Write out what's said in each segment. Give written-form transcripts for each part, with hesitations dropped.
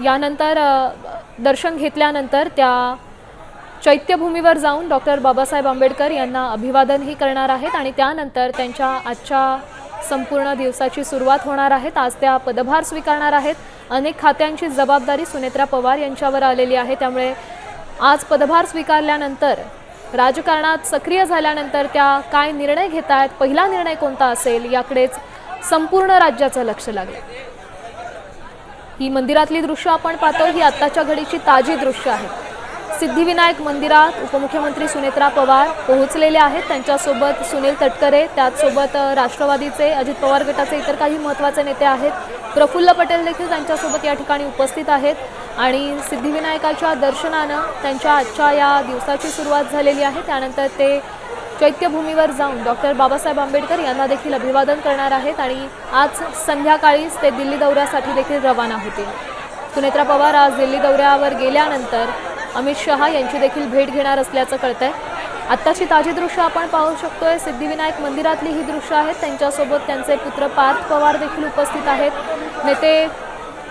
यानंतर दर्शन घेतल्यानंतर त्या चैत्यभूमीवर जाऊन डॉक्टर बाबासाहेब आंबेडकर यांना अभिवादनही करणार आहेत आणि त्यानंतर त्यांच्या आजच्या संपूर्ण दिवसाची सुरुवात होणार आहे। आज त्या पदभार स्वीकारणार आहेत। अनेक खात्यांची जबाबदारी सुनेत्रा पवार यांच्यावर आलेली आहे, त्यामुळे आज पदभार स्वीकारल्यानंतर राजकारणात सक्रिय झाल्यानंतर त्या काय निर्णय घेत आहेत, पहिला निर्णय कोणता असेल याकडेच संपूर्ण राज्याचं लक्ष लागले। ही मंदिरातली दृश्य आपण पाहतो, ही आत्ताच्या घडीची ताजी दृश्य आहेत। सिद्धिविनायक मंदिरात उपमुख्यमंत्री सुनेत्रा पवार पोहोचलेले आहेत। त्यांच्यासोबत सुनील तटकरे, त्याचसोबत राष्ट्रवादीचे अजित पवार गटाचे इतर काही महत्त्वाचे नेते आहेत। प्रफुल्ल पटेल देखील त्यांच्यासोबत या ठिकाणी उपस्थित आहेत आणि सिद्धिविनायकाच्या दर्शनानं त्यांच्या आजच्या या दिवसाची सुरुवात झालेली आहे। त्यानंतर ते चैत्यभूमीवर जाऊन डॉक्टर बाबासाहेब आंबेडकर यांना देखील अभिवादन करणार आहेत आणि आज संध्याकाळीच ते दिल्ली दौऱ्यासाठी देखील रवाना होतील। सुनेत्रा पवार आज दिल्ली दौऱ्यावर गेल्यानंतर अमित शहा यांची देखील भेट घेणार असल्याचं कळतंय। आत्ताची ताजी दृश्य आपण पाहू शकतोय, सिद्धिविनायक मंदिरातली ही दृश्य आहेत। त्यांच्यासोबत त्यांचे पुत्र पार्थ पवार देखील उपस्थित आहेत। नेते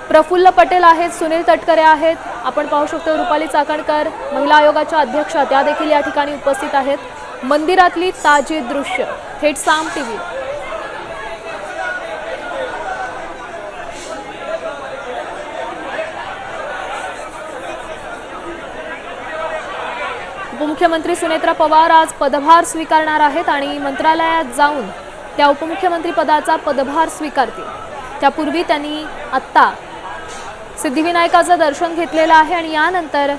प्रफुल्ल पटेल आहेत, सुनील तटकरे आहेत, आपण पाहू शकतो रुपाली चाकणकर महिला आयोगाच्या अध्यक्षा त्या देखील या ठिकाणी उपस्थित आहेत। मंदिरातली ताजी दृश्य थेट साम टीव्ही। उपमुख्यमंत्री सुनेत्रा पवार आज पदभार स्वीकारणार आहेत आणि मंत्रालयात जाऊन त्या उपमुख्यमंत्री पदाचा पदभार स्वीकारतील। त्यापूर्वी त्यांनी आत्ता सिद्धिविनायकाचं दर्शन घेतलेलं आहे आणि यानंतर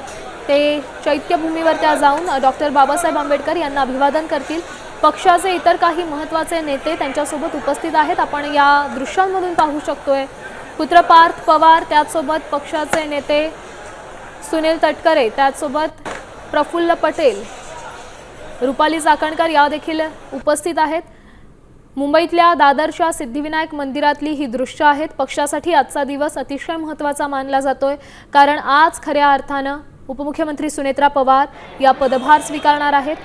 ते चैत्यभूमीवर त्या जाऊन डॉक्टर बाबासाहेब आंबेडकर यांना अभिवादन करतील। पक्षाचे इतर काही महत्त्वाचे नेते त्यांच्यासोबत उपस्थित आहेत, आपण या दृश्यांमधून पाहू शकतोय। पुत्र पार्थ पवार, त्याचसोबत पक्षाचे नेते सुनील तटकरे, त्याचसोबत प्रफुल्ल पटेल, रुपाली चाकणकर या देखील उपस्थित आहेत। मुंबईतल्या दादरच्या सिद्धिविनायक मंदिरातली ही दृश्य आहेत। पक्षासाठी आजचा दिवस अतिशय महत्त्वाचा मानला जातोय, कारण आज खऱ्या अर्थानं उपमुख्यमंत्री सुनेत्रा पवार या पदभार स्वीकारणार आहेत।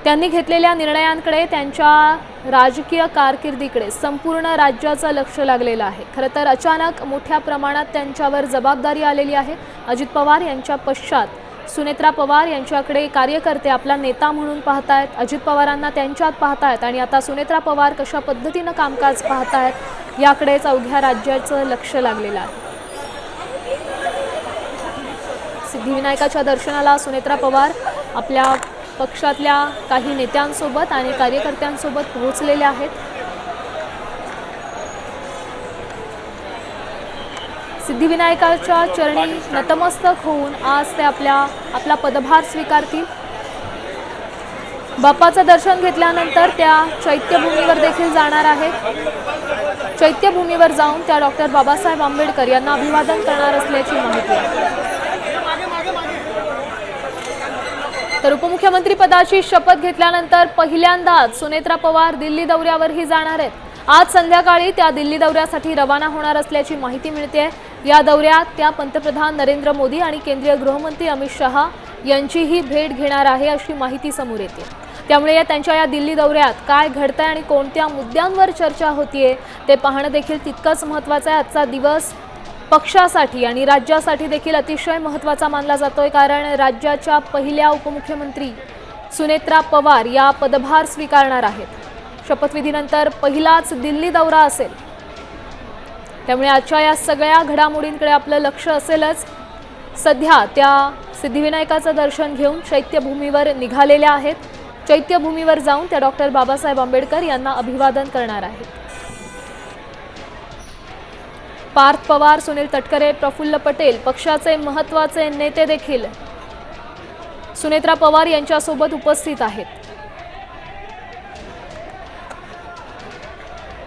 त्यांनी घेतलेल्या निर्णयांकडे, त्यांच्या राजकीय कारकिर्दीकडे संपूर्ण राज्याचं लक्ष लागलेलं आहे। खरं तर अचानक मोठ्या प्रमाणात त्यांच्यावर जबाबदारी आलेली आहे। अजित पवार यांच्या पश्चात सुनेत्रा पवार यांच्याकडे कार्यकर्ते आपला नेता म्हणून पाहतायत, अजित पवारांना त्यांच्यात पाहतायत आणि आता सुनेत्रा पवार कशा पद्धतीनं कामकाज पाहतायत याकडेच अवघ्या राज्याचं लक्ष लागलेलं आहे। सिद्धिविनायकाच्या दर्शनाला सुनेत्रा पवार आपल्या पक्षातल्या काही नेत्यांसोबत आणि कार्यकर्त्यांसोबत पोहोचलेले आहेत। सिद्धिविनायकाच्या चरणी नतमस्तक होऊन आज ते आपला पदभार स्वीकारतील। बाप्पाचं दर्शन घेतल्यानंतर त्या चैत्यभूमीवर देखील जाणार आहेत। चैत्यभूमीवर जाऊन त्या डॉक्टर बाबासाहेब आंबेडकर यांना अभिवादन करणार असल्याची माहिती आहे। तर उपमुख्यमंत्री पदाची शपथ घेतल्यानंतर पहिल्यांदाच सुनेत्रा पवार दिल्ली दौऱ्यावरही जाणार आहेत। आज संध्याकाळी त्या दिल्ली दौऱ्यासाठी रवाना होणार असल्याची माहिती मिळते। या दौऱ्यात त्या पंतप्रधान नरेंद्र मोदी आणि केंद्रीय गृहमंत्री अमित शहा यांचीही भेट घेणार आहे अशी माहिती समोर येते। त्यामुळे त्यांच्या या दिल्ली दौऱ्यात काय घडतंय आणि कोणत्या मुद्द्यांवर चर्चा होतीये ते पाहणं देखील तितकंच महत्त्वाचं आहे। आजचा दिवस पक्षासाठी आणि राज्यासाठी देखील अतिशय महत्त्वाचा मानला जातोय, कारण राज्याच्या पहिल्या उपमुख्यमंत्री सुनेत्रा पवार या पदभार स्वीकारणार आहेत। शपथविधीनंतर पहिलाच दिल्ली दौरा असेल, त्यामुळे आजच्या या सगळ्या घडामोडींकडे आपलं लक्ष असेलच। सध्या त्या सिद्धिविनायकाचं दर्शन घेऊन चैत्यभूमीवर निघालेल्या आहेत। चैत्यभूमीवर जाऊन त्या डॉक्टर बाबासाहेब आंबेडकर यांना अभिवादन करणार आहेत। पार्थ पवार, सुनील तटकरे, प्रफुल्ल पटेल पक्षाचे महत्त्वाचे नेते देखील सुनेत्रा पवार यांच्यासोबत उपस्थित आहेत।